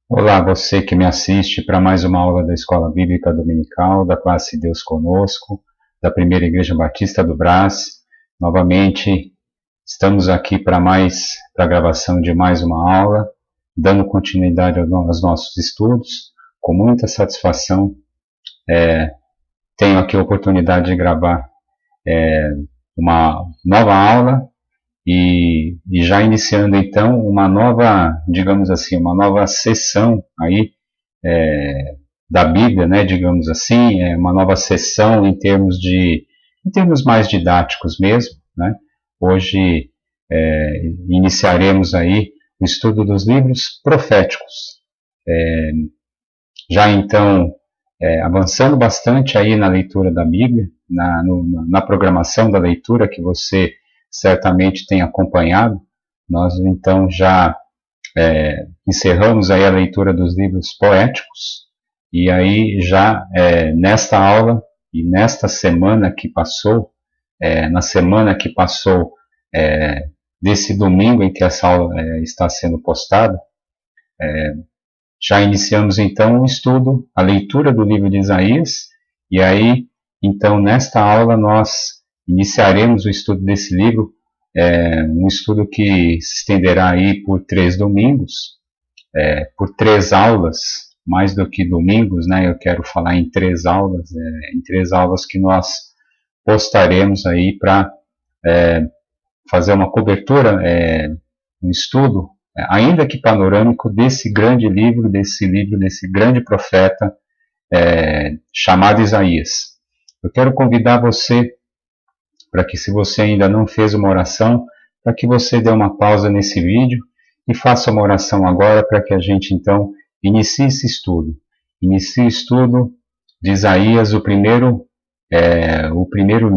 Olá, você que me assiste para mais uma aula da Escola Bíblica Dominical, da classe Deus Conosco, da Primeira Igreja Batista do Brás. Novamente, estamos aqui para a gravação de mais uma aula, dando continuidade aos nossos estudos. Com muita satisfação, tenho aqui a oportunidade de gravar uma nova aula, e já iniciando então uma nova, digamos assim, uma nova sessão aí da Bíblia, né, digamos assim, uma nova sessão em termos mais didáticos mesmo, né? Hoje iniciaremos aí o estudo dos livros proféticos. Já então avançando bastante aí na leitura da Bíblia, na programação da leitura que você certamente tem acompanhado. Nós então já encerramos aí a leitura dos livros poéticos, e aí já nesta aula e nesta semana que passou, na semana que passou desse domingo em que essa aula está sendo postada, já iniciamos então o estudo, a leitura do livro de Isaías, e aí então nesta aula nós iniciaremos o estudo desse livro, um estudo que se estenderá aí por 3 domingos, por 3 aulas, mais do que domingos, né? Eu quero falar em 3 aulas, em 3 aulas que nós postaremos aí para fazer uma cobertura, um estudo, ainda que panorâmico, desse grande livro, desse grande profeta chamado Isaías. Eu quero convidar você para que, se você ainda não fez uma oração, para que você dê uma pausa nesse vídeo e faça uma oração agora, para que a gente então inicie esse estudo. Inicie o estudo de Isaías, o primeiro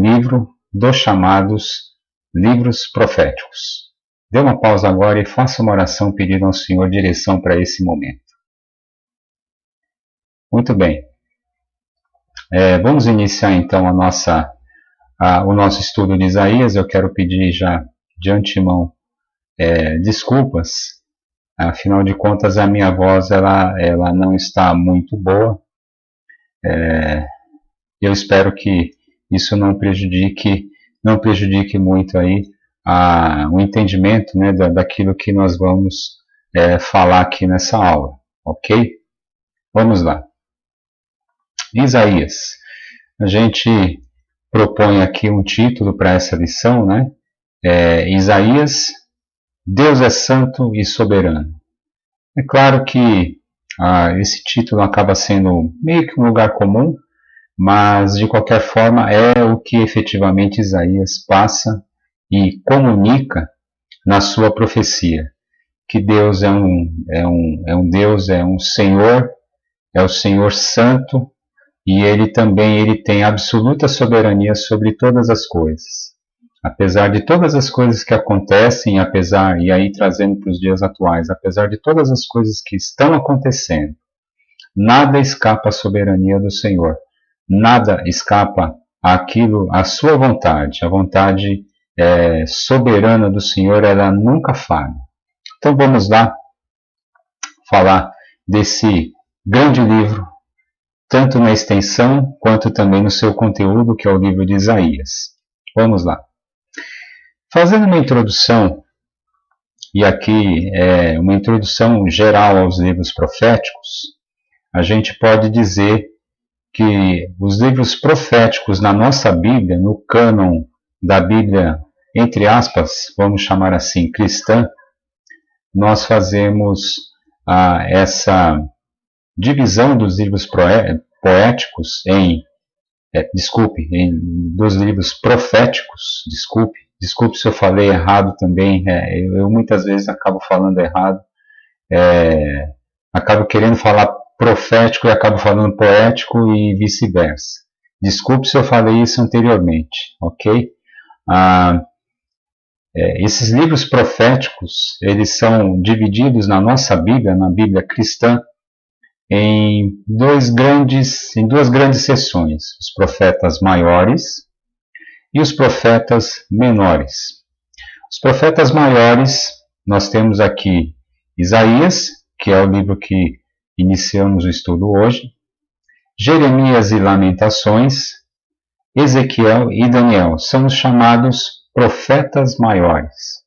livro dos chamados livros proféticos. Dê uma pausa agora e faça uma oração pedindo ao Senhor direção para esse momento. Muito bem. Vamos iniciar então o nosso estudo de Isaías. Eu quero pedir já de antemão desculpas, afinal de contas a minha voz ela não está muito boa. Eu espero que isso não prejudique muito aí o entendimento, né, daquilo que nós vamos falar aqui nessa aula, ok? Vamos lá. Isaías. A gente propõe aqui um título para essa lição, né? Isaías, Deus é santo e soberano. É claro que esse título acaba sendo meio que um lugar comum, mas de qualquer forma é o que efetivamente Isaías passa e comunica na sua profecia, que Deus é um Senhor, é o Senhor santo, e ele tem absoluta soberania sobre todas as coisas. Apesar de todas as coisas que acontecem, e aí trazendo para os dias atuais, apesar de todas as coisas que estão acontecendo, nada escapa à soberania do Senhor. Nada escapa à sua vontade. A vontade soberana do Senhor, ela nunca falha. Então vamos lá falar desse grande livro, tanto na extensão quanto também no seu conteúdo, que é o livro de Isaías. Vamos lá. Fazendo uma introdução, e aqui uma introdução geral aos livros proféticos, a gente pode dizer que os livros proféticos na nossa Bíblia, no cânon da Bíblia, entre aspas, vamos chamar assim, cristã, nós fazemos essa divisão dos livros poéticos dos livros proféticos, desculpe se eu falei errado também, eu muitas vezes acabo falando errado, acabo querendo falar profético e acabo falando poético e vice-versa. Desculpe se eu falei isso anteriormente, ok? Esses livros proféticos, eles são divididos na nossa Bíblia, na Bíblia cristã, em duas grandes seções: os profetas maiores e os profetas menores. Os profetas maiores, nós temos aqui Isaías, que é o livro que iniciamos o estudo hoje. Jeremias e Lamentações, Ezequiel e Daniel são os chamados profetas maiores.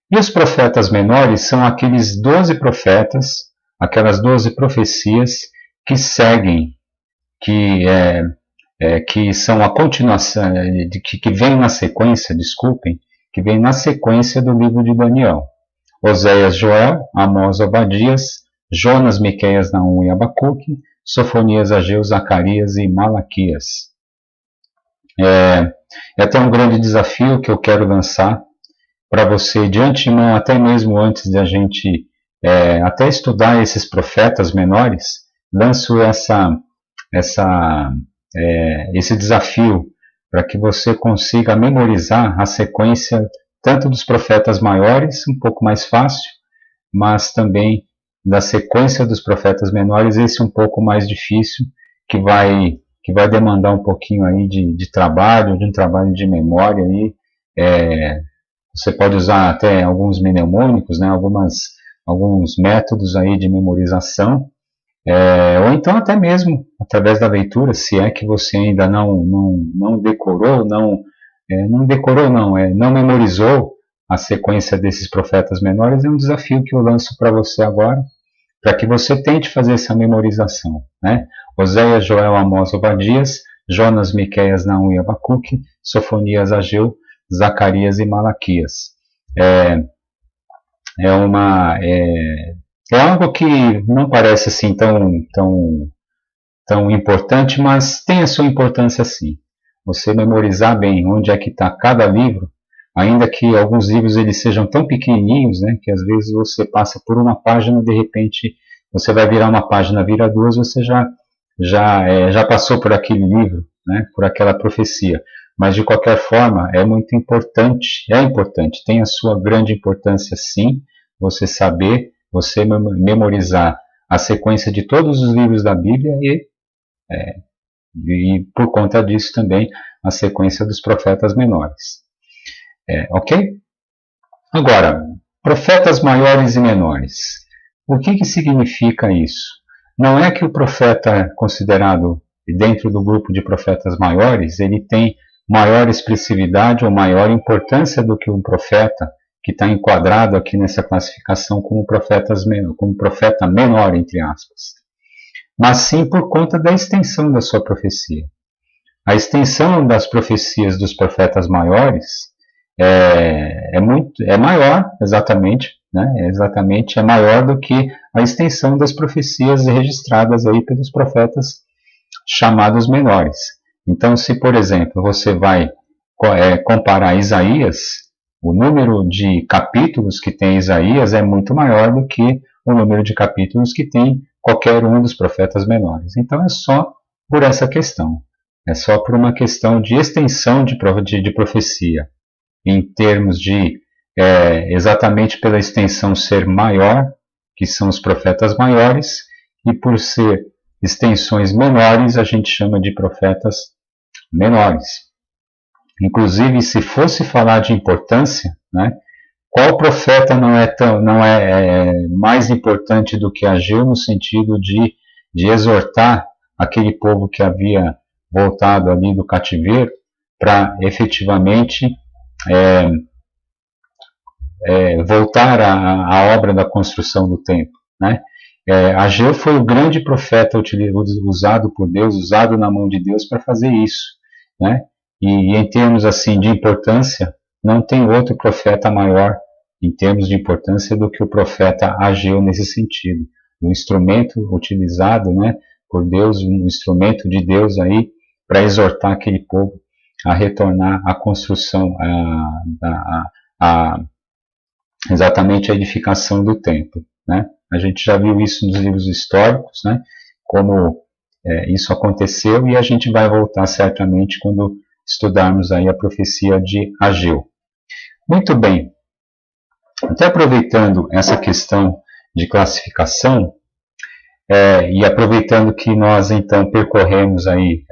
E os profetas menores são aqueles 12 profetas, aquelas 12 profecias que seguem, que são a continuação, que vem na sequência, que vem na sequência do livro de Daniel. Oséias, Joel, Amós, Obadias, Jonas, Miqueias, Naum e Abacuque, Sofonias, Ageu, Zacarias e Malaquias. É até um grande desafio que eu quero lançar para você de antemão, até mesmo antes de a gente até estudar esses profetas menores, lanço esse desafio para que você consiga memorizar a sequência tanto dos profetas maiores, um pouco mais fácil, mas também da sequência dos profetas menores, esse um pouco mais difícil, que vai demandar um pouquinho aí de trabalho, de um trabalho de memória aí. Você pode usar até alguns mnemônicos, né, alguns métodos aí de memorização, ou então até mesmo através da leitura, se é que você ainda não decorou, não memorizou a sequência desses profetas menores, é um desafio que eu lanço para você agora, para que você tente fazer essa memorização, né? Oséias, Joel, Amós, Obadias, Jonas, Miqueias, Naum e Abacuque, Sofonias, Ageu, Zacarias e Malaquias. É algo que não parece assim tão importante, mas tem a sua importância sim. Você memorizar bem onde é que está cada livro, ainda que alguns livros eles sejam tão pequenininhos, né, que às vezes você passa por uma página, de repente você vai virar uma página, vira duas, você já passou por aquele livro, né, por aquela profecia. Mas de qualquer forma é muito importante, tem a sua grande importância sim, você saber, você memorizar a sequência de todos os livros da Bíblia e por conta disso também a sequência dos profetas menores. Ok? Agora, profetas maiores e menores. O que significa isso? Não é que o profeta considerado dentro do grupo de profetas maiores, ele tem maior expressividade ou maior importância do que um profeta que está enquadrado aqui nessa classificação como profeta menor, entre aspas. Mas sim por conta da extensão da sua profecia. A extensão das profecias dos profetas maiores é maior, exatamente, né? É maior do que a extensão das profecias registradas aí pelos profetas chamados menores. Então, se, por exemplo, você vai comparar Isaías, o número de capítulos que tem Isaías é muito maior do que o número de capítulos que tem qualquer um dos profetas menores. Então, é só por essa questão. É só por uma questão de extensão de profecia, em termos de exatamente pela extensão ser maior, que são os profetas maiores, e por ser extensões menores, a gente chama de profetas menores. Inclusive, se fosse falar de importância, né, qual profeta não é mais importante do que Ageu no sentido de exortar aquele povo que havia voltado ali do cativeiro para efetivamente voltar à obra da construção do templo, né? Ageu foi o grande profeta usado por Deus, usado na mão de Deus para fazer isso, né? E em termos assim de importância, não tem outro profeta maior em termos de importância do que o profeta Ageu nesse sentido. O instrumento utilizado, né, por Deus, um instrumento de Deus aí para exortar aquele povo a retornar à construção, exatamente a edificação do templo, né? A gente já viu isso nos livros históricos, né? Como isso aconteceu, e a gente vai voltar certamente quando estudarmos aí a profecia de Ageu. Muito bem. Até aproveitando essa questão de classificação, e aproveitando que nós então percorremos aí,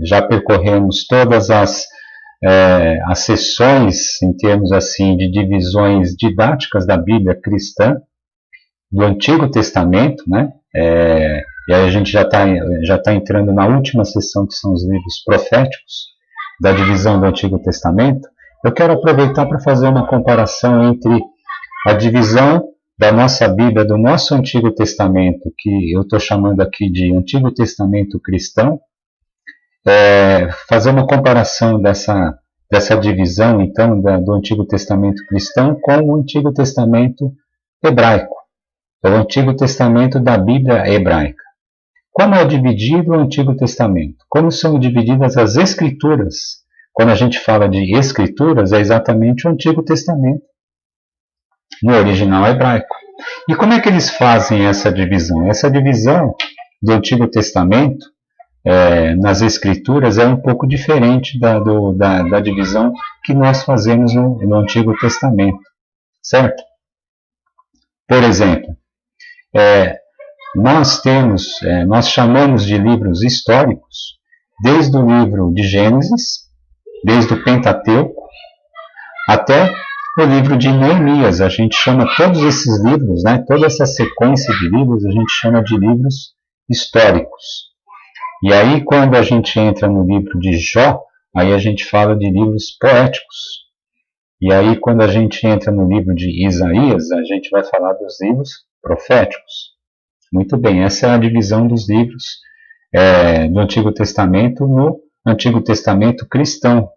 já percorremos todas as seções em termos assim de divisões didáticas da Bíblia cristã, do Antigo Testamento, né? E aí a gente já tá entrando na última sessão, que são os livros proféticos, da divisão do Antigo Testamento. Eu quero aproveitar para fazer uma comparação entre a divisão da nossa Bíblia, do nosso Antigo Testamento, que eu estou chamando aqui de Antigo Testamento cristão, fazer uma comparação dessa divisão, então, do Antigo Testamento cristão com o Antigo Testamento hebraico, o Antigo Testamento da Bíblia hebraica. Como é dividido o Antigo Testamento? Como são divididas as Escrituras? Quando a gente fala de Escrituras, é exatamente o Antigo Testamento, no original hebraico. E como é que eles fazem essa divisão? Essa divisão do Antigo Testamento nas Escrituras é um pouco diferente da divisão que nós fazemos no Antigo Testamento, certo? Por exemplo, nós chamamos de livros históricos desde o livro de Gênesis, desde o Pentateuco, até o livro de Neemias. A gente chama todos esses livros, né, toda essa sequência de livros, a gente chama de livros históricos. E aí, quando a gente entra no livro de Jó, aí a gente fala de livros poéticos. E aí, quando a gente entra no livro de Isaías, a gente vai falar dos livros proféticos. Muito bem, essa é a divisão dos livros do Antigo Testamento no Antigo Testamento cristão.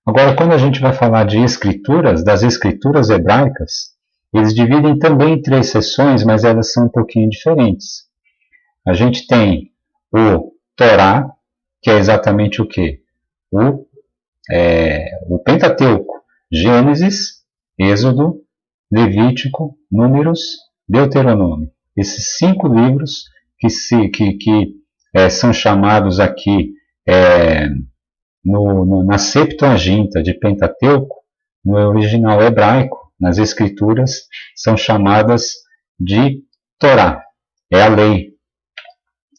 Agora, quando a gente vai falar de escrituras, das escrituras hebraicas, eles dividem também em 3 seções, mas elas são um pouquinho diferentes. A gente tem o Torá, que é exatamente o quê? O Pentateuco, Gênesis, Êxodo, Levítico, Números, Deuteronômio. Esses 5 livros que são chamados aqui na Septuaginta de Pentateuco, no original hebraico, nas Escrituras, são chamadas de Torá, é a lei.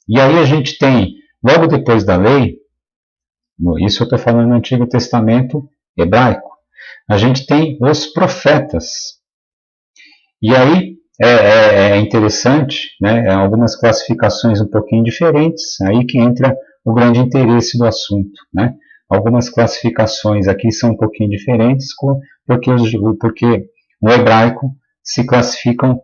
E aí a gente tem, logo depois da lei, isso eu estou falando no Antigo Testamento hebraico, a gente tem os profetas. E aí é interessante, né, algumas classificações um pouquinho diferentes, aí que entra o grande interesse do assunto, né? Algumas classificações aqui são um pouquinho diferentes, porque no hebraico se classificam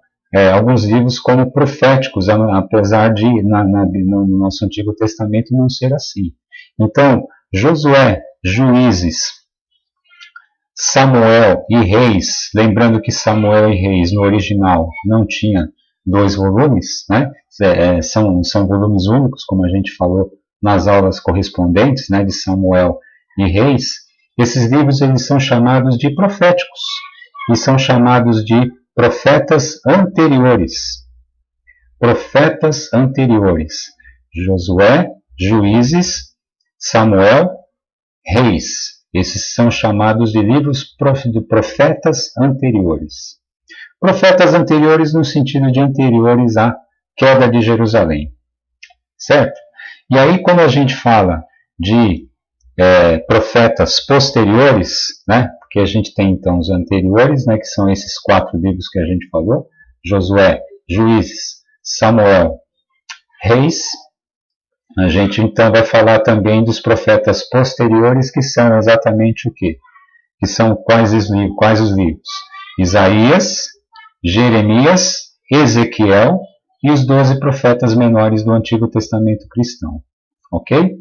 alguns livros como proféticos, apesar de no nosso Antigo Testamento não ser assim. Então, Josué, Juízes, Samuel e Reis, lembrando que Samuel e Reis no original não tinha 2 volumes, né? São volumes únicos, como a gente falou nas aulas correspondentes, né, de Samuel e Reis. Esses livros eles são chamados de proféticos e são chamados de profetas anteriores. Profetas anteriores. Josué, Juízes, Samuel, Reis. Esses são chamados de livros de profetas anteriores. Profetas anteriores no sentido de anteriores à queda de Jerusalém. Certo? E aí, quando a gente fala de profetas posteriores, né, porque a gente tem então os anteriores, né, que são esses 4 livros que a gente falou, Josué, Juízes, Samuel, Reis, a gente então vai falar também dos profetas posteriores, que são exatamente o quê? Que são quais os livros? Isaías, Jeremias, Ezequiel e os 12 profetas menores do Antigo Testamento cristão. Ok?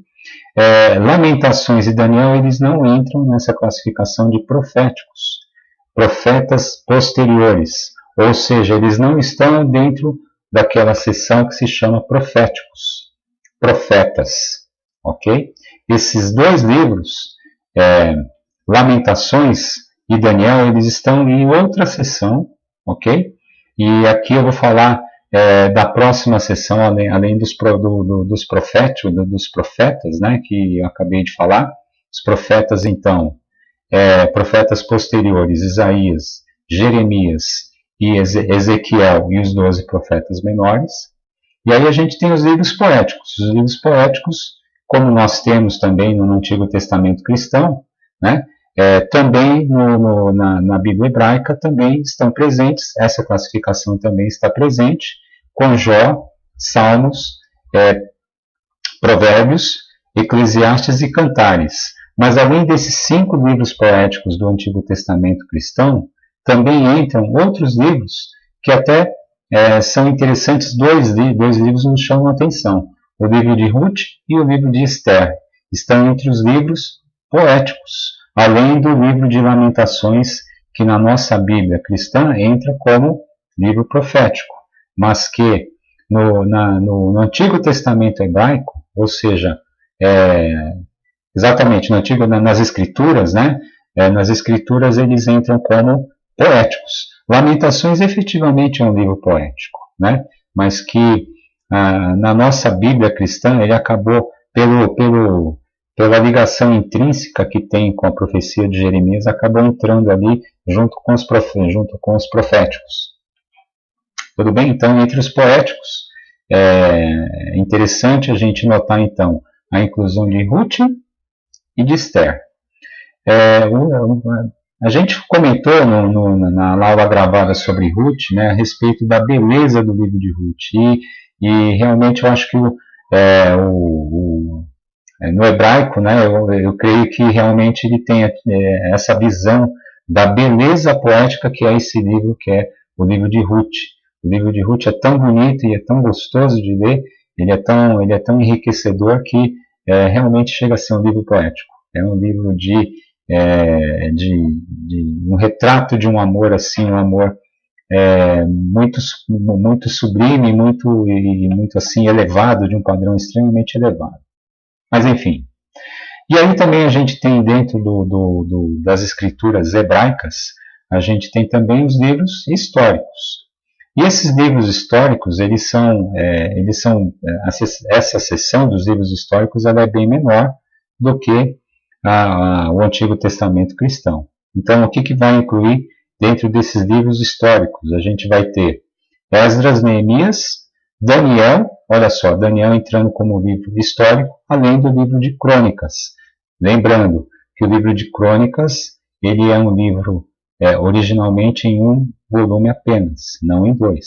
Lamentações e Daniel, eles não entram nessa classificação de proféticos. Profetas posteriores. Ou seja, eles não estão dentro daquela seção que se chama proféticos. Profetas. Ok? Esses 2 livros, Lamentações e Daniel, eles estão em outra seção. Ok? E aqui eu vou falar da próxima sessão, além dos profetas, né, que eu acabei de falar. Os profetas, então, profetas posteriores, Isaías, Jeremias e Ezequiel e os 12 profetas menores. E aí a gente tem os livros poéticos. Os livros poéticos, como nós temos também no Antigo Testamento cristão, né, Também na Bíblia hebraica também estão presentes, essa classificação também está presente, com Jó, Salmos, Provérbios, Eclesiastes e Cantares. Mas além desses 5 livros poéticos do Antigo Testamento cristão, também entram outros livros que até são interessantes. Dois livros nos chamam a atenção. O livro de Ruth e o livro de Esther estão entre os livros poéticos, além do livro de Lamentações, que na nossa Bíblia cristã entra como livro profético, mas que no Antigo Testamento hebraico, ou seja, exatamente nas Escrituras, né? Nas Escrituras eles entram como poéticos. Lamentações efetivamente é um livro poético, né? Mas que na nossa Bíblia cristã ele acabou, pela ligação intrínseca que tem com a profecia de Jeremias, acabou entrando ali junto com os proféticos. Tudo bem? Então, entre os poéticos, é interessante a gente notar, então, a inclusão de Ruth e de Esther. A gente comentou na aula gravada sobre Ruth, né, a respeito da beleza do livro de Ruth, e realmente eu acho que no hebraico, né, eu creio que realmente ele tem essa visão da beleza poética que é esse livro, que é o livro de Ruth. O livro de Ruth é tão bonito e é tão gostoso de ler, ele é tão enriquecedor que realmente chega a ser um livro poético. É um livro de um retrato de um amor assim, um amor muito sublime, muito assim elevado, de um padrão extremamente elevado. Mas enfim. E aí também a gente tem dentro das escrituras hebraicas, a gente tem também os livros históricos. E esses livros históricos, essa seção dos livros históricos, ela é bem menor do que o Antigo Testamento cristão. Então, o que vai incluir dentro desses livros históricos? A gente vai ter Esdras, Neemias, Daniel, olha só, Daniel entrando como livro histórico, além do livro de Crônicas. Lembrando que o livro de Crônicas, ele é um livro originalmente em um volume apenas, não em 2.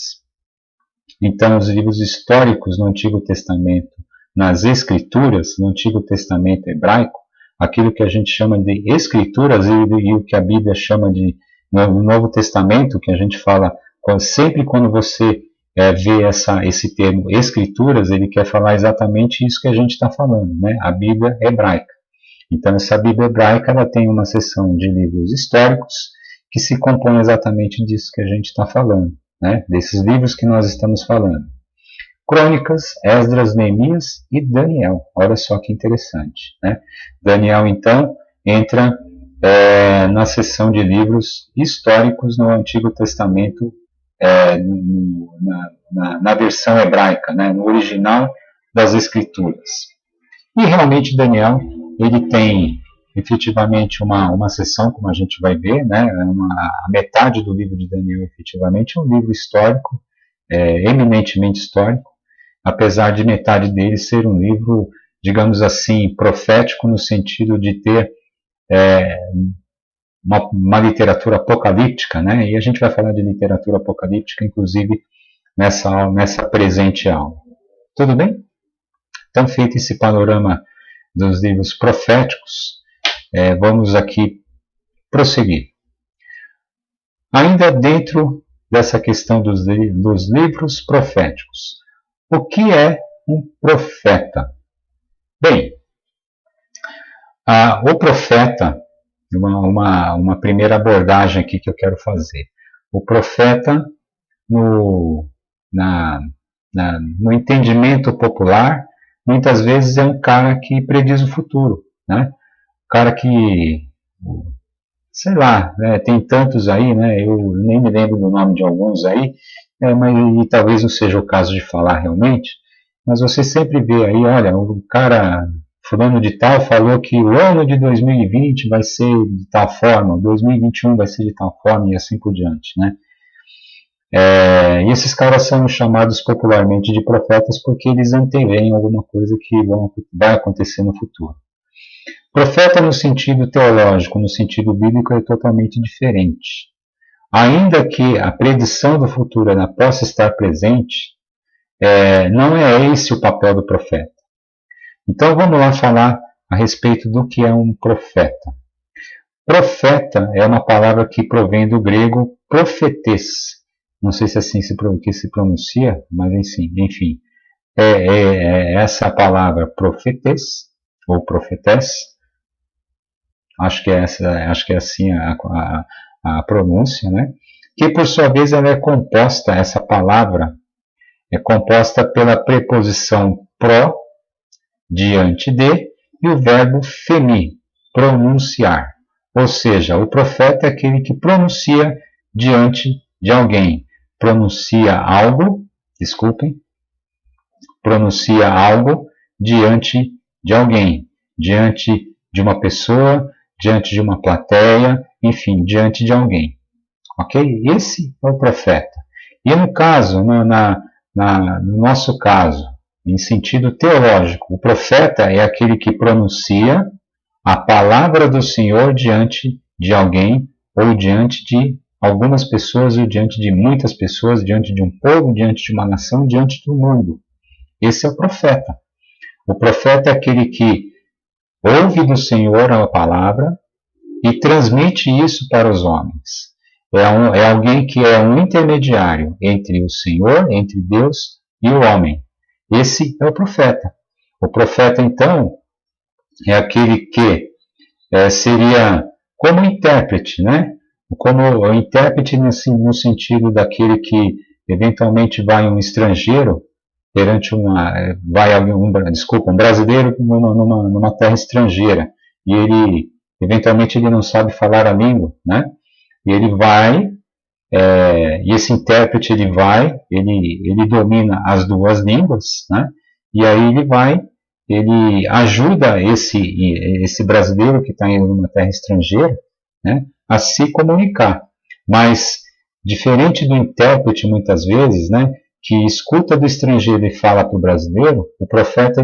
Então, os livros históricos no Antigo Testamento, nas Escrituras, no Antigo Testamento hebraico, aquilo que a gente chama de Escrituras e o que a Bíblia chama de no Novo Testamento, que a gente fala, sempre quando você vê esse termo Escrituras, ele quer falar exatamente isso que a gente está falando, né? A Bíblia hebraica. Então, essa Bíblia hebraica ela tem uma seção de livros históricos que se compõe exatamente disso que a gente está falando, né? Desses livros que nós estamos falando. Crônicas, Esdras, Neemias e Daniel. Olha só que interessante, né? Daniel, então, entra na seção de livros históricos no Antigo Testamento, na versão hebraica, né? No original das Escrituras. E realmente Daniel, ele tem efetivamente uma seção, como a gente vai ver, né? A metade do livro de Daniel efetivamente é um livro histórico, eminentemente histórico, apesar de metade dele ser um livro, digamos assim, profético, no sentido de ter uma literatura apocalíptica, né? E a gente vai falar de literatura apocalíptica, inclusive, nessa presente aula. Tudo bem? Então, feito esse panorama dos livros proféticos, vamos aqui prosseguir. Ainda dentro dessa questão dos livros proféticos, o que é um profeta? Bem, o profeta, uma primeira abordagem aqui que eu quero fazer. O profeta, no entendimento popular, muitas vezes é um cara que prediz o futuro, né? Um cara que, sei lá, né, tem tantos aí, né? Eu nem me lembro do nome de alguns aí, mas talvez não seja o caso de falar realmente, mas você sempre vê aí, olha, o cara fulano de tal falou que o ano de 2020 vai ser de tal forma, 2021 vai ser de tal forma e assim por diante, né? E esses caras são chamados popularmente de profetas porque eles anteveem alguma coisa que vai acontecer no futuro. Profeta no sentido teológico, no sentido bíblico, é totalmente diferente. Ainda que a predição do futuro ela possa estar presente, não é esse o papel do profeta. Então vamos lá falar a respeito do que é um profeta. Profeta é uma palavra que provém do grego profetes. Não sei se é assim que se pronuncia, mas enfim. Essa palavra profetes, ou profetes, acho que é assim a pronúncia, né? Que por sua vez ela é composta, essa palavra é composta pela preposição pro, diante de, e o verbo femi, pronunciar. Ou seja, o profeta é aquele que pronuncia diante de alguém. Pronuncia algo diante de alguém, diante de uma pessoa, diante de uma plateia, enfim, diante de alguém. Ok? Esse é o profeta. E no caso, no nosso caso, em sentido teológico, o profeta é aquele que pronuncia a palavra do Senhor diante de alguém, ou diante de algumas pessoas, ou diante de muitas pessoas, diante de um povo, diante de uma nação, diante do mundo. Esse é o profeta. O profeta é aquele que ouve do Senhor a palavra e transmite isso para os homens. É alguém que é um intermediário entre o Senhor, entre Deus e o homem. Esse é o profeta. O profeta, então, é aquele que seria como intérprete, né? Como o intérprete no sentido daquele que eventualmente vai um estrangeiro perante um brasileiro numa terra estrangeira e ele eventualmente ele não sabe falar a língua, né? E ele vai e esse intérprete ele domina as duas línguas, né? E aí ele ajuda esse brasileiro que está em uma terra estrangeira, né, a se comunicar. Mas, diferente do intérprete, muitas vezes, né, que escuta do estrangeiro e fala para o brasileiro, o profeta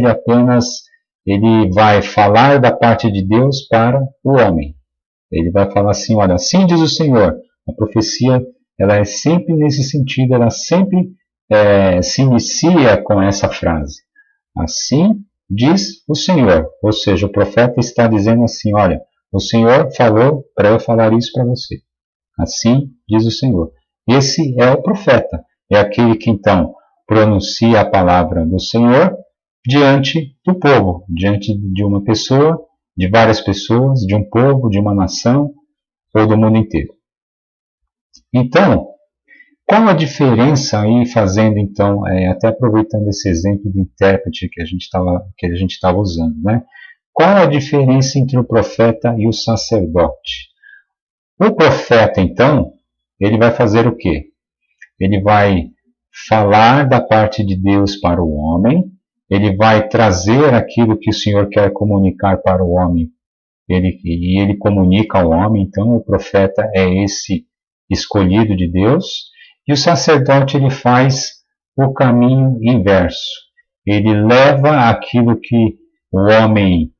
ele vai falar da parte de Deus para o homem. Ele vai falar assim, olha, assim diz o Senhor. A profecia ela é sempre nesse sentido, ela sempre se inicia com essa frase. Assim diz o Senhor, ou seja, o profeta está dizendo assim, olha, o Senhor falou para eu falar isso para você. Assim diz o Senhor. Esse é o profeta, é aquele que então pronuncia a palavra do Senhor diante do povo, diante de uma pessoa, de várias pessoas, de um povo, de uma nação ou do mundo inteiro. Então, qual a diferença aí, fazendo então, até aproveitando esse exemplo do intérprete que a gente estava usando, né? Qual a diferença entre o profeta e o sacerdote? O profeta, então, ele vai fazer o quê? Ele vai falar da parte de Deus para o homem, ele vai trazer aquilo que o Senhor quer comunicar para o homem, e ele comunica ao homem, então o profeta é esse escolhido de Deus, e o sacerdote ele faz o caminho inverso. Ele leva aquilo que o homem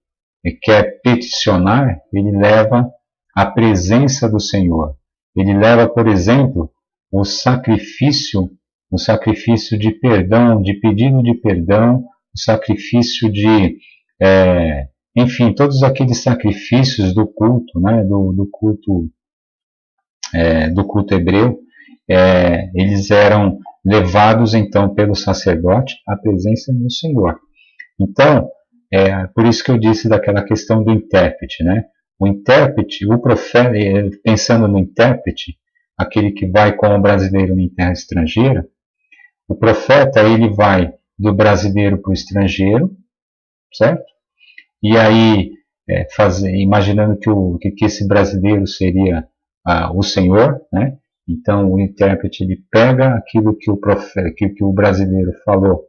quer peticionar, ele leva a presença do Senhor. Ele leva, por exemplo, o sacrifício de perdão, de pedido de perdão, o sacrifício enfim, todos aqueles sacrifícios do culto, né, do culto hebreu, eles eram levados então pelo sacerdote à presença do Senhor. Então, por isso que eu disse daquela questão do intérprete, né? O intérprete, o profeta, pensando no intérprete, aquele que vai como brasileiro em terra estrangeira, o profeta ele vai do brasileiro para o estrangeiro, certo? E aí, imaginando que esse brasileiro seria o Senhor, né? Então o intérprete ele pega aquilo que o brasileiro falou,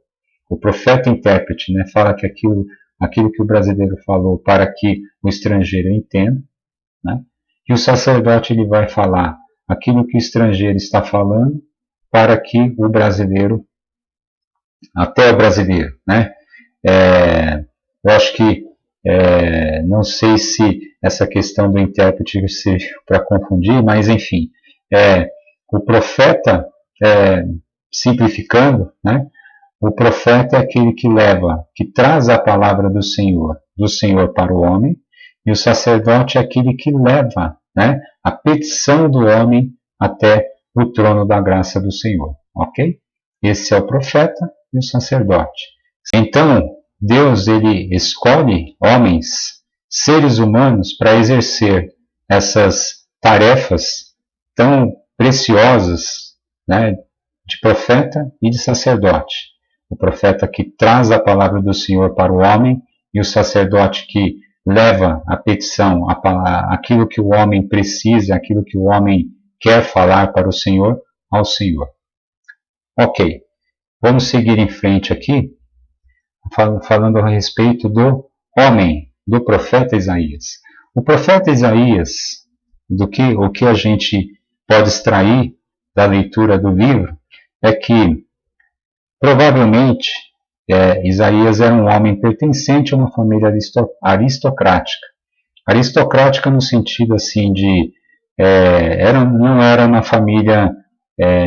o profeta intérprete, né? Fala que aquilo que o brasileiro falou para que o estrangeiro entenda, né? E o sacerdote ele vai falar aquilo que o estrangeiro está falando para que o brasileiro, até o brasileiro, né? Eu acho que Não sei se essa questão do intérprete seja para confundir, mas enfim, o profeta, simplificando, né, o profeta é aquele que traz a palavra do Senhor para o homem, e o sacerdote é aquele que leva, né, a petição do homem até o trono da graça do Senhor, ok? Esse é o profeta e o sacerdote. Então, Deus, ele escolhe homens, seres humanos, para exercer essas tarefas tão preciosas, né, de profeta e de sacerdote. O profeta que traz a palavra do Senhor para o homem e o sacerdote que leva a petição, aquilo que o homem precisa, aquilo que o homem quer falar para o Senhor, ao Senhor. Ok, vamos seguir em frente aqui, falando a respeito do homem, do profeta Isaías. O profeta Isaías, o que a gente pode extrair da leitura do livro, é que provavelmente Isaías era um homem pertencente a uma família aristocrática. Aristocrática no sentido assim de não era uma família,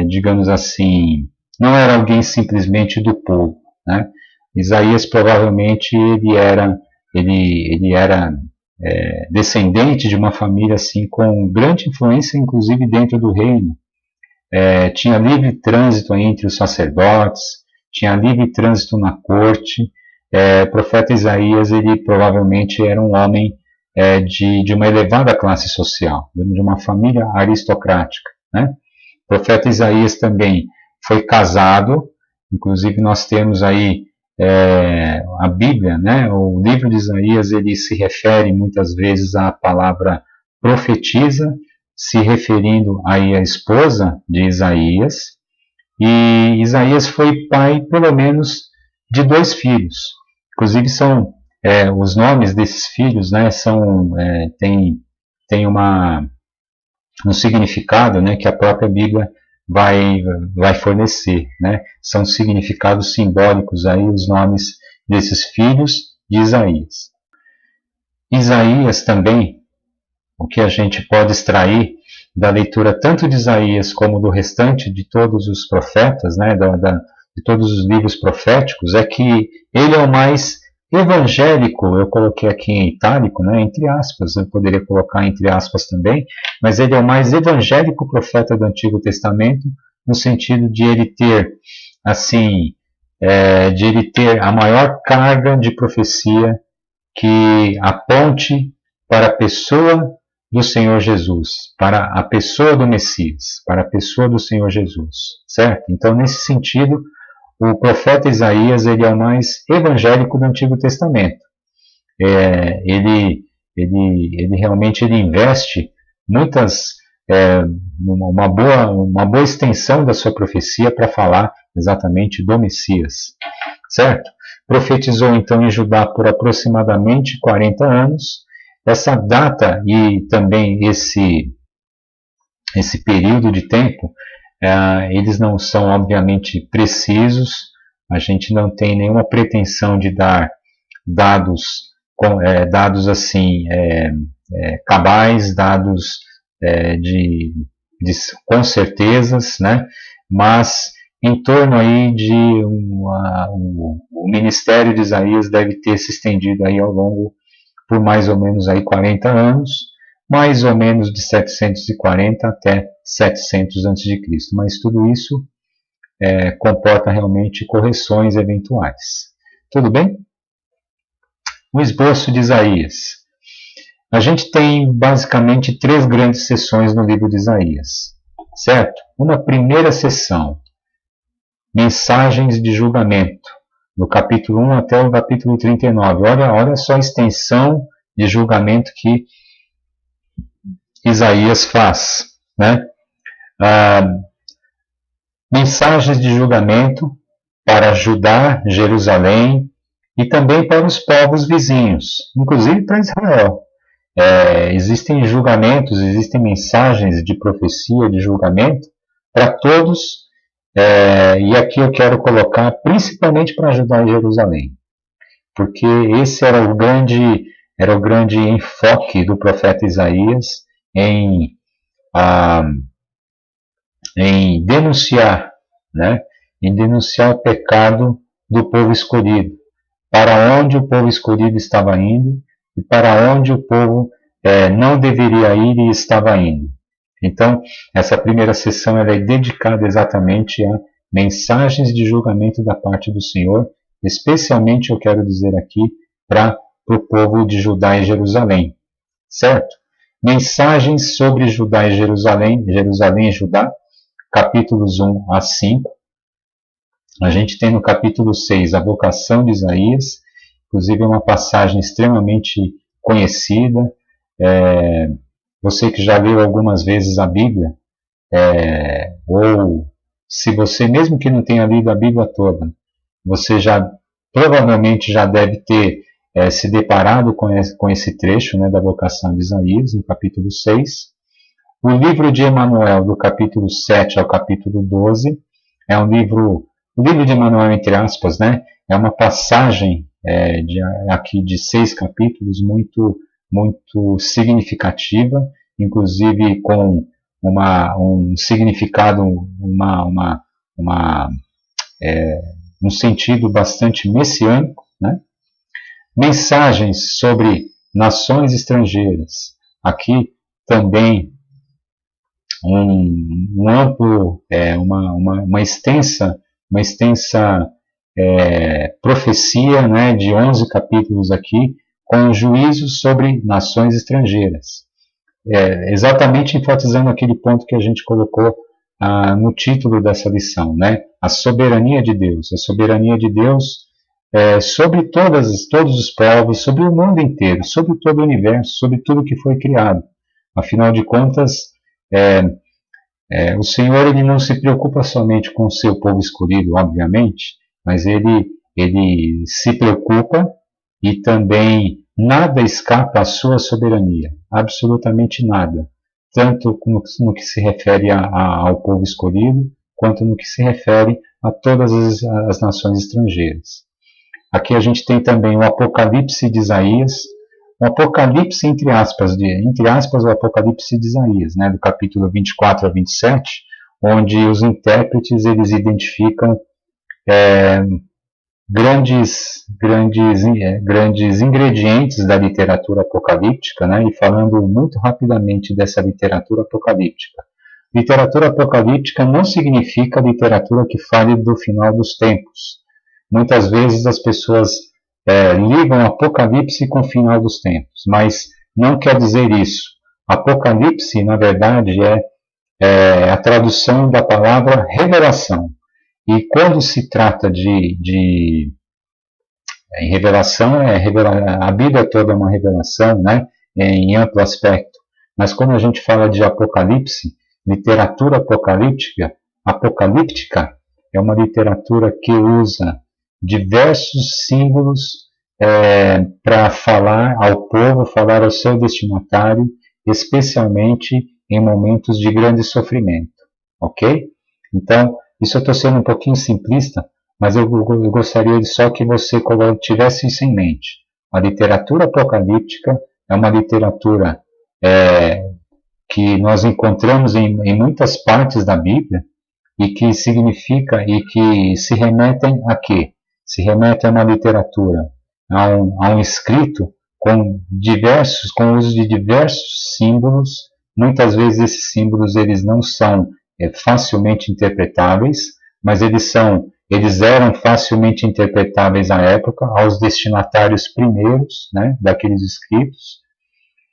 digamos assim, não era alguém simplesmente do povo, né? Isaías provavelmente ele era descendente de uma família assim com grande influência, inclusive dentro do reino. Tinha livre trânsito entre os sacerdotes, tinha livre trânsito na corte. O profeta Isaías, ele provavelmente era um homem de uma elevada classe social, de uma família aristocrática, né? O profeta Isaías também foi casado, inclusive nós temos aí a Bíblia, né? O livro de Isaías, ele se refere muitas vezes à palavra profetiza, se referindo aí à esposa de Isaías, e Isaías foi pai, pelo menos, de 2 filhos. Inclusive, os nomes desses filhos, né, tem um significado, né, que a própria Bíblia vai fornecer, né? São significados simbólicos aí os nomes desses filhos de Isaías. Isaías também, o que a gente pode extrair da leitura tanto de Isaías como do restante de todos os profetas, né, de todos os livros proféticos, é que ele é o mais evangélico. Eu coloquei aqui em itálico, né, entre aspas, eu poderia colocar entre aspas também, mas ele é o mais evangélico profeta do Antigo Testamento, no sentido de ele ter, assim, de ele ter a maior carga de profecia que aponte para a pessoa do Senhor Jesus, para a pessoa do Messias, para a pessoa do Senhor Jesus, certo? Então, nesse sentido, o profeta Isaías, ele é o mais evangélico do Antigo Testamento. Ele realmente investe uma boa extensão da sua profecia para falar exatamente do Messias, certo? Profetizou então em Judá por aproximadamente 40 anos. Essa data e também esse período de tempo, eles não são obviamente precisos. A gente não tem nenhuma pretensão de dar dados assim cabais, dados com certezas, né? Mas em torno aí o ministério de Isaías deve ter se estendido aí ao longo por mais ou menos aí 40 anos, mais ou menos de 740 até 700 a.C. Mas tudo isso comporta realmente correções eventuais. Tudo bem? O esboço de Isaías. A gente tem basicamente 3 grandes seções no livro de Isaías, certo? Uma primeira seção, mensagens de julgamento, do capítulo 1 até o capítulo 39. Olha só a extensão de julgamento que Isaías faz, né? Mensagens de julgamento para Judá, Jerusalém e também para os povos vizinhos, inclusive para Israel. Existem julgamentos, existem mensagens de profecia, de julgamento para todos. E aqui eu quero colocar principalmente para Judá e Jerusalém, porque esse era o grande enfoque do profeta Isaías em denunciar, né? Em denunciar o pecado do povo escolhido, para onde o povo escolhido estava indo e para onde o povo não deveria ir e estava indo. Então, essa primeira sessão ela é dedicada exatamente a mensagens de julgamento da parte do Senhor, especialmente, eu quero dizer aqui, para o povo de Judá e Jerusalém, certo? Mensagens sobre Judá e Jerusalém, Jerusalém e Judá, capítulos 1 a 5. A gente tem no capítulo 6 a vocação de Isaías, inclusive é uma passagem extremamente conhecida. Você que já leu algumas vezes a Bíblia, ou se você, mesmo que não tenha lido a Bíblia toda, você provavelmente já deve ter se deparado com esse trecho, né, da vocação de Isaías, no capítulo 6. O livro de Emanuel, do capítulo 7 ao capítulo 12, é um livro, o livro de Emanuel, entre aspas, né, é uma passagem aqui de 6 capítulos muito significativa, inclusive com um significado, um sentido bastante messiânico, né? Mensagens sobre nações estrangeiras. Aqui também um amplo, uma extensa profecia, né, de 11 capítulos aqui, com juízos sobre nações estrangeiras. Exatamente enfatizando aquele ponto que a gente colocou no título dessa lição, né? A soberania de Deus. A soberania de Deus sobre todos os povos, sobre o mundo inteiro, sobre todo o universo, sobre tudo que foi criado. Afinal de contas, o Senhor ele não se preocupa somente com o seu povo escolhido, obviamente, mas ele se preocupa e também nada escapa à sua soberania, absolutamente nada, tanto no que se refere ao povo escolhido, quanto no que se refere a todas as nações estrangeiras. Aqui a gente tem também o Apocalipse de Isaías, o Apocalipse entre aspas, o Apocalipse de Isaías, né, do capítulo 24 a 27, onde os intérpretes eles identificam grandes ingredientes da literatura apocalíptica, né? E falando muito rapidamente dessa literatura apocalíptica. Literatura apocalíptica não significa literatura que fale do final dos tempos. Muitas vezes as pessoas ligam Apocalipse com o final dos tempos, mas não quer dizer isso. Apocalipse, na verdade, é a tradução da palavra revelação. E quando se trata em revelação, a Bíblia toda é uma revelação, né, em amplo aspecto. Mas quando a gente fala de Apocalipse, literatura apocalíptica é uma literatura que usa diversos símbolos para falar ao povo, falar ao seu destinatário, especialmente em momentos de grande sofrimento. Ok? Então, isso eu estou sendo um pouquinho simplista, mas eu gostaria só que você tivesse isso em mente. A literatura apocalíptica é uma literatura que nós encontramos em muitas partes da Bíblia e que significa e que se remetem a quê? Se remetem a uma literatura, a um escrito com o uso de diversos símbolos. Muitas vezes esses símbolos eles não são facilmente interpretáveis, mas eles eram facilmente interpretáveis à época, aos destinatários primeiros, né, daqueles escritos,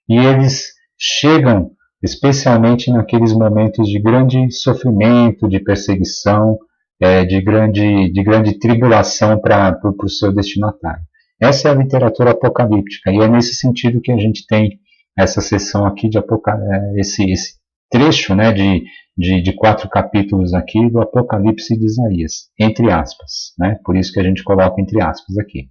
e eles chegam especialmente naqueles momentos de grande sofrimento, de perseguição, de grande tribulação para o seu destinatário. Essa é a literatura apocalíptica, e é nesse sentido que a gente tem essa seção aqui de esse trecho, né, de 4 capítulos aqui do Apocalipse de Isaías, entre aspas, né? Por isso que a gente coloca entre aspas aqui.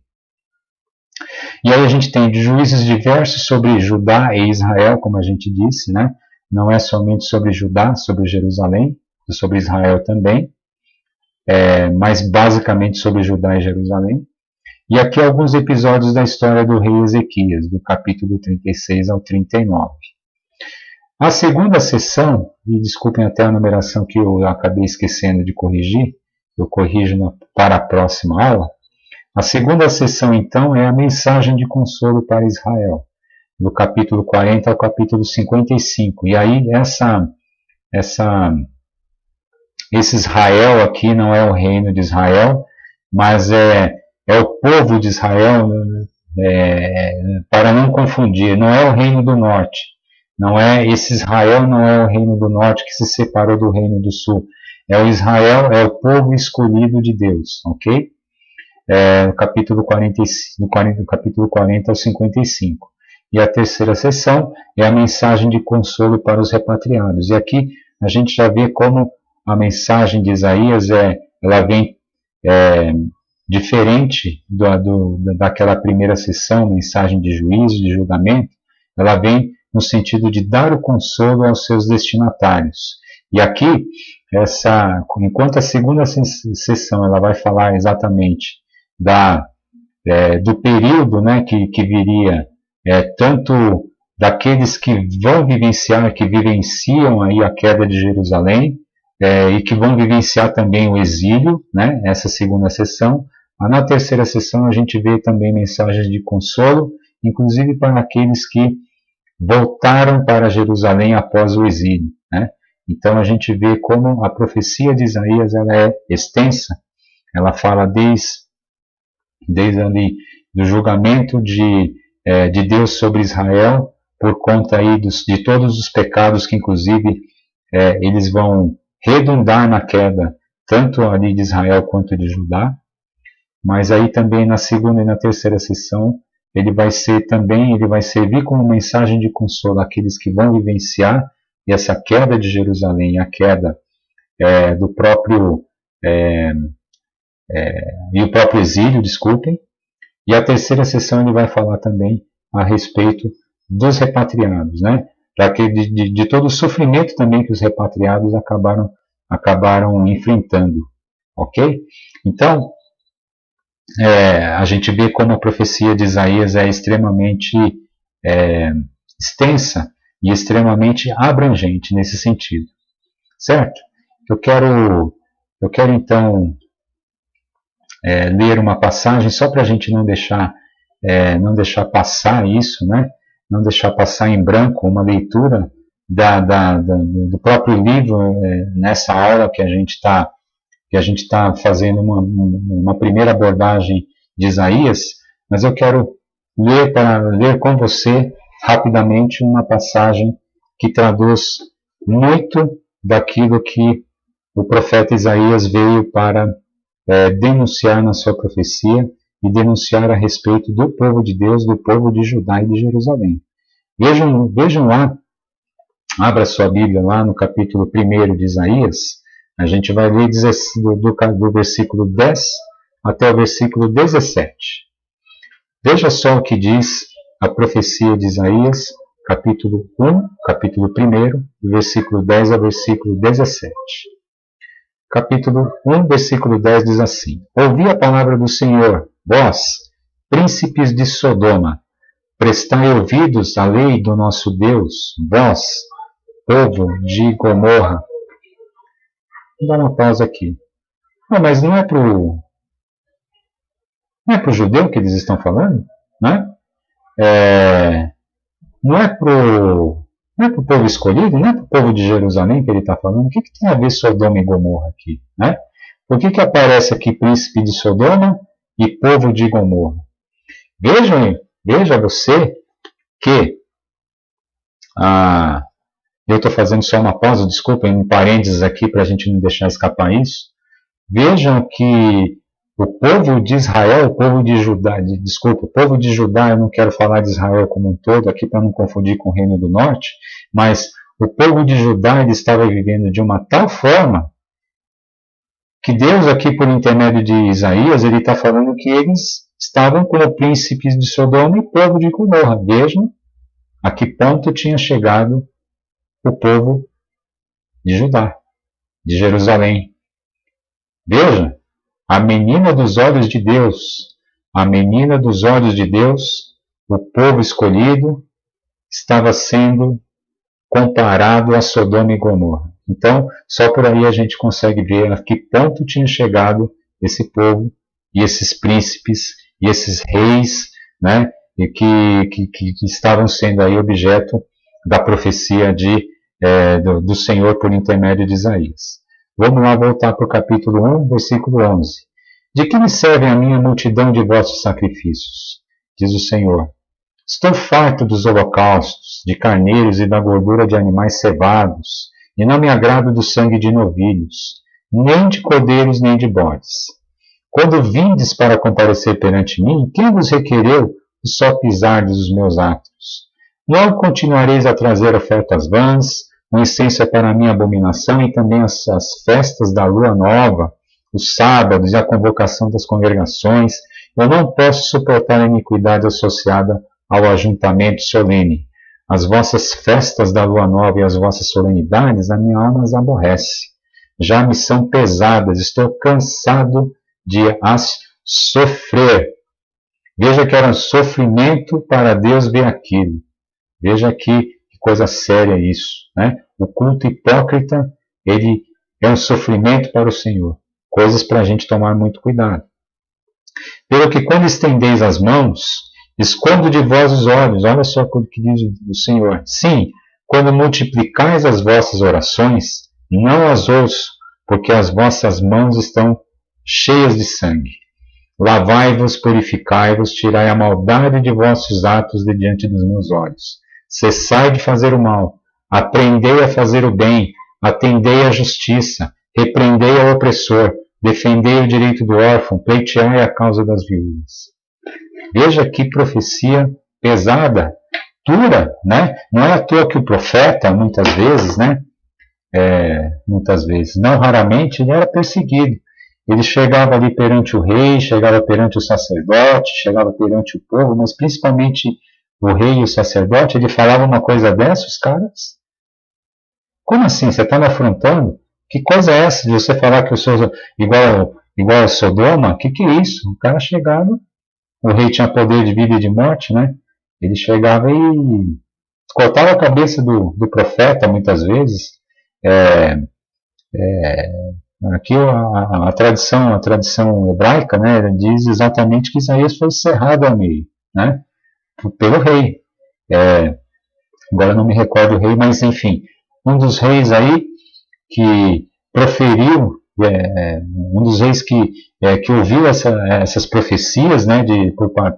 E aí a gente tem juízes diversos sobre Judá e Israel, como a gente disse, né? Não é somente sobre Judá, sobre Jerusalém, sobre Israel também, mas basicamente sobre Judá e Jerusalém. E aqui alguns episódios da história do rei Ezequias, do capítulo 36 ao 39. A segunda sessão, e desculpem até a numeração que eu acabei esquecendo de corrigir, eu corrijo para a próxima aula. A segunda sessão, então, é a mensagem de consolo para Israel, do capítulo 40 ao capítulo 55. E aí, esse Israel aqui não é o reino de Israel, mas é o povo de Israel, para não confundir, não é o reino do norte. Não é esse Israel, não é o reino do norte que se separou do reino do sul. É o Israel, é o povo escolhido de Deus, ok? No capítulo 40 ao 55. E a terceira sessão é a mensagem de consolo para os repatriados. E aqui a gente já vê como a mensagem de Isaías ela vem diferente daquela primeira sessão, mensagem de juízo, de julgamento. Ela vem no sentido de dar o consolo aos seus destinatários. E aqui, enquanto a segunda sessão ela vai falar exatamente do período, né, que viria, tanto daqueles que vão vivenciar, que vivenciam aí a queda de Jerusalém, e que vão vivenciar também o exílio, né, essa segunda sessão. Na terceira sessão a gente vê também mensagens de consolo, inclusive para aqueles que voltaram para Jerusalém após o exílio, né? Então a gente vê como a profecia de Isaías ela é extensa. Ela fala desde ali do julgamento de Deus sobre Israel, por conta aí de todos os pecados que inclusive eles vão redundar na queda, tanto ali de Israel quanto de Judá. Mas aí também na segunda e na terceira sessão ele vai servir como mensagem de consolo àqueles que vão vivenciar essa queda de Jerusalém, a queda do próprio e o próprio exílio, desculpem. E a terceira sessão ele vai falar também a respeito dos repatriados, né? De todo o sofrimento também que os repatriados acabaram enfrentando, ok? Então, a gente vê como a profecia de Isaías é extremamente extensa e extremamente abrangente nesse sentido, certo? Eu quero então ler uma passagem só para a gente não deixar passar isso, né? Não deixar passar em branco uma leitura do próprio livro nessa aula que a gente está fazendo uma primeira abordagem de Isaías, mas eu quero ler com você rapidamente uma passagem que traduz muito daquilo que o profeta Isaías veio para denunciar na sua profecia e denunciar a respeito do povo de Deus, do povo de Judá e de Jerusalém. Vejam lá, abra sua Bíblia lá no capítulo 1 de Isaías. A gente vai ler do versículo 10 até o versículo 17. Veja só o que diz a profecia de Isaías, capítulo 1, capítulo 1, do versículo 10 ao versículo 17. Capítulo 1, versículo 10 diz assim: Ouvi a palavra do Senhor, vós, príncipes de Sodoma, prestai ouvidos à lei do nosso Deus, vós, povo de Gomorra. Vou dar uma pausa aqui. Mas não é para o judeu que eles estão falando? Né? Não é para o povo escolhido? Não é para o povo de Jerusalém que ele está falando? O que tem a ver Sodoma e Gomorra aqui? Né? Por que aparece aqui príncipe de Sodoma e povo de Gomorra? Veja você que eu estou fazendo só uma pausa, desculpa, um parênteses aqui para a gente não deixar escapar isso. Vejam que o povo de Israel, o povo de Judá, o povo de Judá, eu não quero falar de Israel como um todo aqui para não confundir com o Reino do Norte, mas o povo de Judá ele estava vivendo de uma tal forma que Deus aqui por intermédio de Isaías, ele está falando que eles estavam como príncipes de Sodoma e povo de Gomorra. Vejam a que ponto tinha chegado o povo de Judá, de Jerusalém. Veja, a menina dos olhos de Deus, a menina dos olhos de Deus, o povo escolhido, estava sendo comparado a Sodoma e Gomorra. Então, só por aí a gente consegue ver a que ponto tinha chegado esse povo e esses príncipes e esses reis, né, e que estavam sendo aí objeto da profecia do Senhor por intermédio de Isaías. Vamos lá voltar para o capítulo 1, versículo 11. De que me servem a minha multidão de vossos sacrifícios? Diz o Senhor. Estou farto dos holocaustos, de carneiros e da gordura de animais cevados, e não me agrado do sangue de novilhos, nem de cordeiros nem de bodes. Quando vindes para comparecer perante mim, quem vos requereu o só pisardes os meus atos? Não continuareis a trazer ofertas vãs, o incenso é para a minha abominação, e também as festas da lua nova, os sábados e a convocação das congregações. Eu não posso suportar a iniquidade associada ao ajuntamento solene. As vossas festas da lua nova e as vossas solenidades, a minha alma as aborrece. Já me são pesadas, estou cansado de as sofrer. Veja que era um sofrimento para Deus ver aquilo. Veja que coisa séria isso, né? O culto hipócrita, ele é um sofrimento para o Senhor. Coisas para a gente tomar muito cuidado. Pelo que quando estendeis as mãos, escondo de vós os olhos. Olha só o que diz o Senhor. Sim, quando multiplicais as vossas orações, não as ouço, porque as vossas mãos estão cheias de sangue. Lavai-vos, purificai-vos, tirai a maldade de vossos atos de diante dos meus olhos. Cessai de fazer o mal, aprendei a fazer o bem, atendei à justiça, repreendei ao opressor, defendei o direito do órfão, pleiteai a causa das viúvas. Veja que profecia pesada, dura, né? Não é à toa que o profeta, muitas vezes, né? Não raramente, ele era perseguido. Ele chegava ali perante o rei, chegava perante o sacerdote, chegava perante o povo, mas principalmente o rei e o sacerdote, ele falava uma coisa dessa, os caras? Como assim? Você está me afrontando? Que coisa é essa de você falar que eu sou igual a Sodoma? Que é isso? O cara chegava, o rei tinha poder de vida e de morte, né? Ele chegava e cortava a cabeça do profeta, muitas vezes. Aqui a tradição hebraica, né, diz exatamente que Isaías foi cerrado ao meio, né, pelo rei. Agora não me recordo o rei, mas enfim, um dos reis aí que proferiu, um dos reis que ouviu essas profecias, né,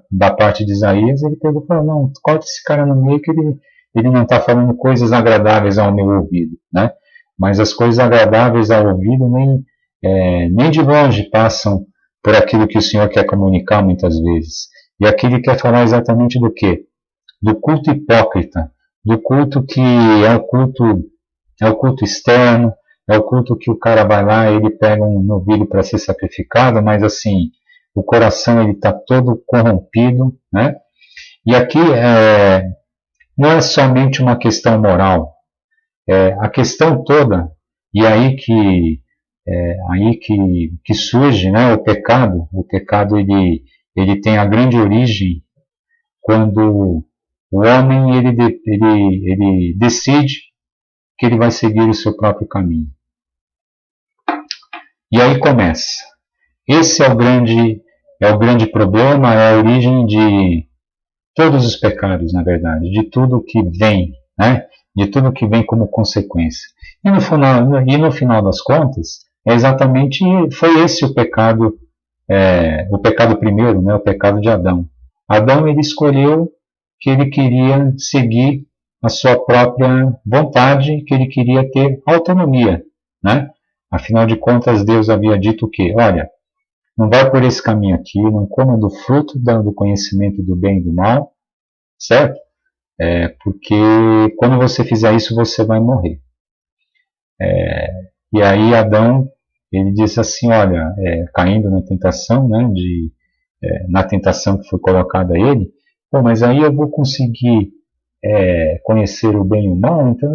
da parte de Isaías, ele pegou e falou, não, corta esse cara no meio que ele não está falando coisas agradáveis ao meu ouvido, né? Mas as coisas agradáveis ao ouvido nem de longe passam por aquilo que o Senhor quer comunicar muitas vezes. E aqui ele quer falar exatamente do quê? Do culto hipócrita, do culto que é o culto externo, é o culto que o cara vai lá e ele pega um novilho para ser sacrificado, mas assim, o coração ele está todo corrompido, né? E aqui não é somente uma questão moral, a questão toda, e aí que surge, né, o pecado ele tem a grande origem quando o homem ele decide que ele vai seguir o seu próprio caminho. E aí começa. Esse é o grande problema, é a origem de todos os pecados, na verdade, de tudo que vem, né? De tudo que vem como consequência. E no final das contas, foi esse o pecado primeiro, né? O pecado de Adão. Adão ele escolheu que ele queria seguir a sua própria vontade, que ele queria ter autonomia, né? Afinal de contas, Deus havia dito o quê? Olha, não vai por esse caminho aqui, não coma do fruto do conhecimento do bem e do mal, certo? Porque quando você fizer isso, você vai morrer. E aí Adão, ele disse assim, olha, caindo na tentação, né, na tentação que foi colocada a ele, pô, mas aí eu vou conseguir conhecer o bem e o mal, então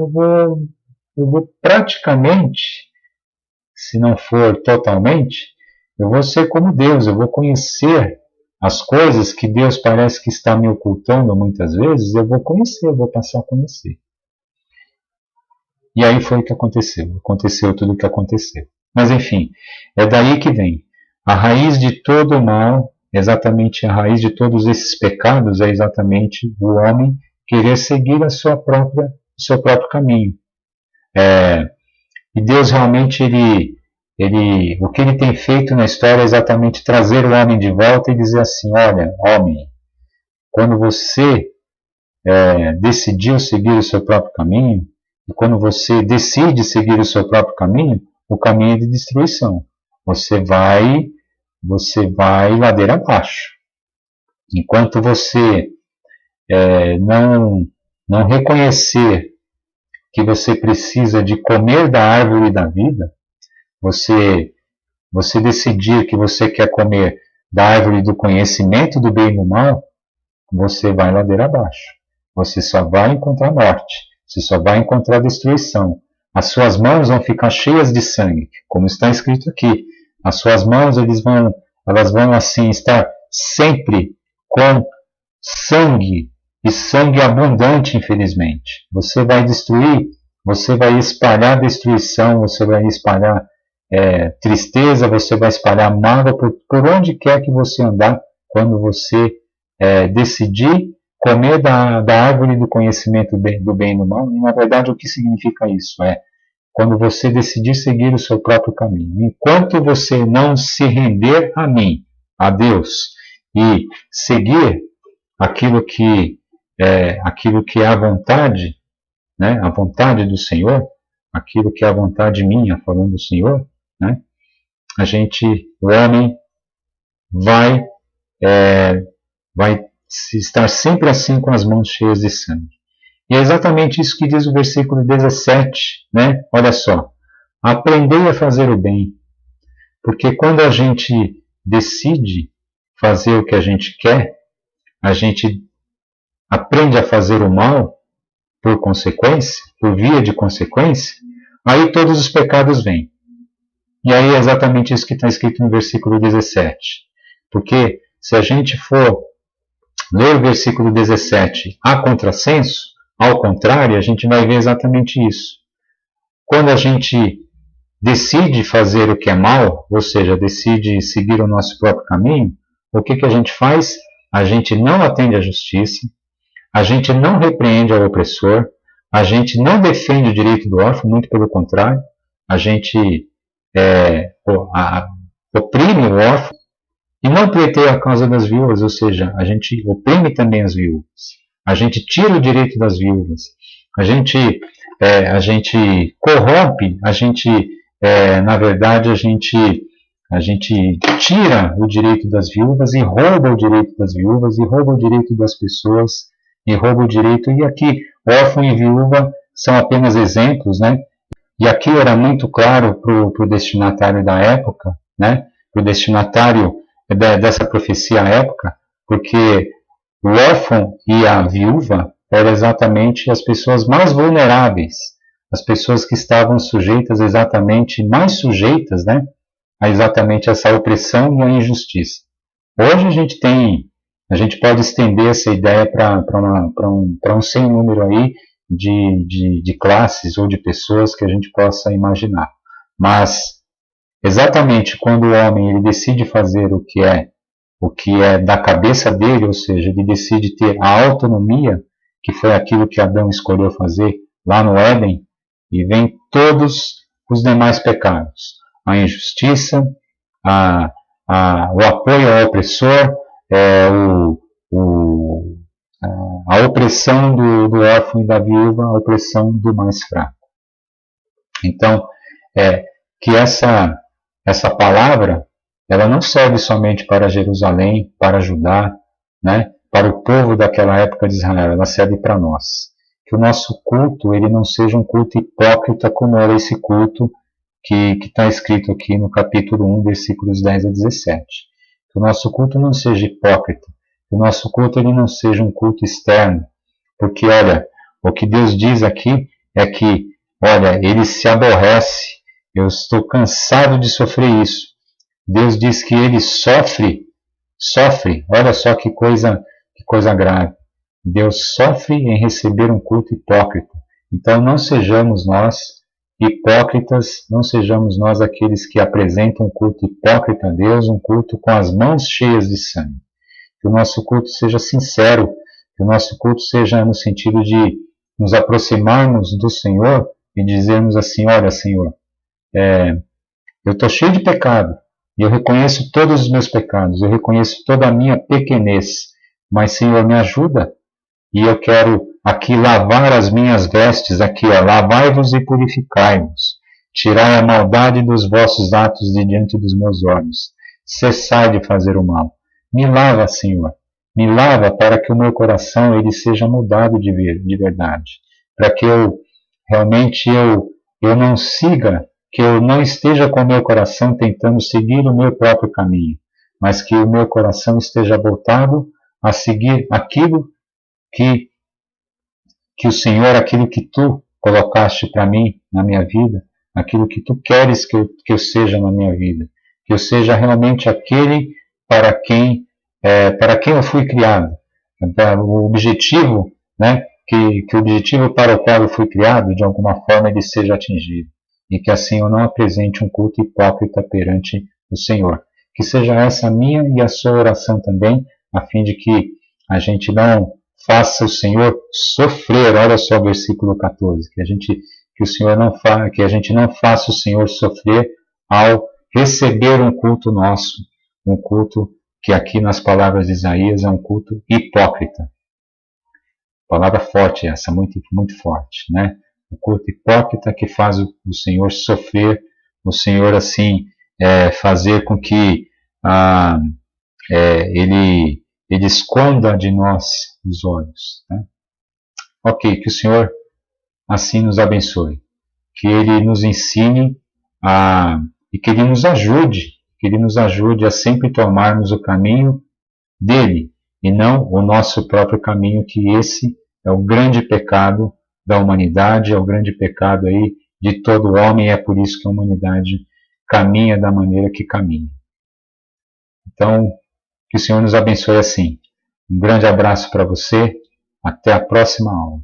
eu vou praticamente, se não for totalmente, eu vou ser como Deus, eu vou conhecer as coisas que Deus parece que está me ocultando muitas vezes, eu vou conhecer, eu vou passar a conhecer. E aí foi o que aconteceu. Aconteceu tudo o que aconteceu. Mas enfim, é daí que vem. A raiz de todo o mal, exatamente a raiz de todos esses pecados, é exatamente o homem querer seguir o seu próprio caminho. E Deus realmente, o que ele tem feito na história é exatamente trazer o homem de volta e dizer assim, olha, homem, quando você decidiu seguir o seu próprio caminho, e quando você decide seguir o seu próprio caminho, o caminho é de destruição. Você vai ladeira abaixo. Enquanto você não reconhecer que você precisa de comer da árvore da vida, você decidir que você quer comer da árvore do conhecimento do bem e do mal, você vai ladeira abaixo. Você só vai encontrar morte. Você só vai encontrar destruição. As suas mãos vão ficar cheias de sangue, como está escrito aqui. As suas mãos, elas vão assim estar sempre com sangue, e sangue abundante, infelizmente. Você vai destruir, você vai espalhar destruição, você vai espalhar tristeza, você vai espalhar mágoa por onde quer que você andar, quando você decidir comer da árvore do conhecimento do bem e do mal. E, na verdade, o que significa isso? Quando você decidir seguir o seu próprio caminho. Enquanto você não se render a mim, a Deus, e seguir aquilo que é a vontade, né, a vontade do Senhor, aquilo que é a vontade minha, falando do Senhor, né, o homem vai estar sempre assim com as mãos cheias de sangue. E é exatamente isso que diz o versículo 17, né? Olha só, aprendei a fazer o bem, porque quando a gente decide fazer o que a gente quer, a gente aprende a fazer o mal por consequência, por via de consequência, aí todos os pecados vêm. E aí é exatamente isso que está escrito no versículo 17. Porque se a gente for ler o versículo 17 a contrassenso, ao contrário, a gente vai ver exatamente isso. Quando a gente decide fazer o que é mal, ou seja, decide seguir o nosso próprio caminho, o que a gente faz? A gente não atende à justiça, a gente não repreende ao opressor, a gente não defende o direito do órfão, muito pelo contrário, a gente oprime o órfão e não pleiteia a causa das viúvas, ou seja, a gente oprime também as viúvas, a gente tira o direito das viúvas, a gente corrompe, na verdade, a gente tira o direito das viúvas e rouba o direito das viúvas e rouba o direito das pessoas e rouba o direito. E aqui, órfão e viúva são apenas exemplos, né? E aqui era muito claro para o destinatário da época, né? Para o destinatário dessa profecia à época, porque o órfão e a viúva eram exatamente as pessoas mais vulneráveis, as pessoas que estavam mais sujeitas, né? A exatamente essa opressão e a injustiça. Hoje a gente pode estender essa ideia para um sem número aí de classes ou de pessoas que a gente possa imaginar. Mas, exatamente quando o homem ele decide fazer o que é da cabeça dele, ou seja, ele decide ter a autonomia, que foi aquilo que Adão escolheu fazer lá no Éden, e vem todos os demais pecados. A injustiça, o apoio ao opressor, a opressão do órfão e da viúva, a opressão do mais fraco. Então, que essa palavra, ela não serve somente para Jerusalém, para Judá, né, para o povo daquela época de Israel, ela serve para nós. Que o nosso culto ele não seja um culto hipócrita como era esse culto que está escrito aqui no capítulo 1, versículos 10 a 17. Que o nosso culto não seja hipócrita, que o nosso culto ele não seja um culto externo, porque, olha, o que Deus diz aqui é que, olha, ele se aborrece, eu estou cansado de sofrer isso. Deus diz que ele sofre sofre, olha só que coisa grave. Deus sofre em receber um culto hipócrita. Então não sejamos nós hipócritas, não sejamos nós aqueles que apresentam um culto hipócrita a Deus, um culto com as mãos cheias de sangue. Que o nosso culto seja sincero, que o nosso culto seja no sentido de nos aproximarmos do Senhor e dizermos assim, olha Senhor, eu estou cheio de pecado, e eu reconheço todos os meus pecados, eu reconheço toda a minha pequenez, mas Senhor me ajuda, e eu quero aqui lavar as minhas vestes, aqui ó, lavai-vos e purificai-vos, tirai a maldade dos vossos atos de diante dos meus olhos, cessai de fazer o mal. Me lava, Senhor, me lava para que o meu coração ele seja mudado de verdade, para que eu realmente eu não siga, que eu não esteja com o meu coração tentando seguir o meu próprio caminho, mas que o meu coração esteja voltado a seguir aquilo que o Senhor, aquilo que tu colocaste para mim na minha vida, aquilo que tu queres que eu seja na minha vida, que eu seja realmente aquele para quem eu fui criado, o objetivo, né, que o objetivo para o qual eu fui criado, de alguma forma, ele seja atingido, e que assim eu não apresente um culto hipócrita perante o Senhor. Que seja essa a minha e a sua oração também, a fim de que a gente não faça o Senhor sofrer, olha só o versículo 14, que a gente não faça o Senhor sofrer ao receber um culto nosso, um culto que aqui nas palavras de Isaías é um culto hipócrita. Palavra forte essa, muito, muito forte, né? Um culto hipócrita que faz o Senhor sofrer, o Senhor assim fazer com que ele esconda de nós os olhos. Né? Ok, que o Senhor assim nos abençoe, que Ele nos ensine e que Ele nos ajude a sempre tomarmos o caminho dele e não o nosso próprio caminho, que esse é o grande pecado da humanidade, é o grande pecado aí de todo homem, e é por isso que a humanidade caminha da maneira que caminha. Então, que o Senhor nos abençoe assim. Um grande abraço para você. Até a próxima aula.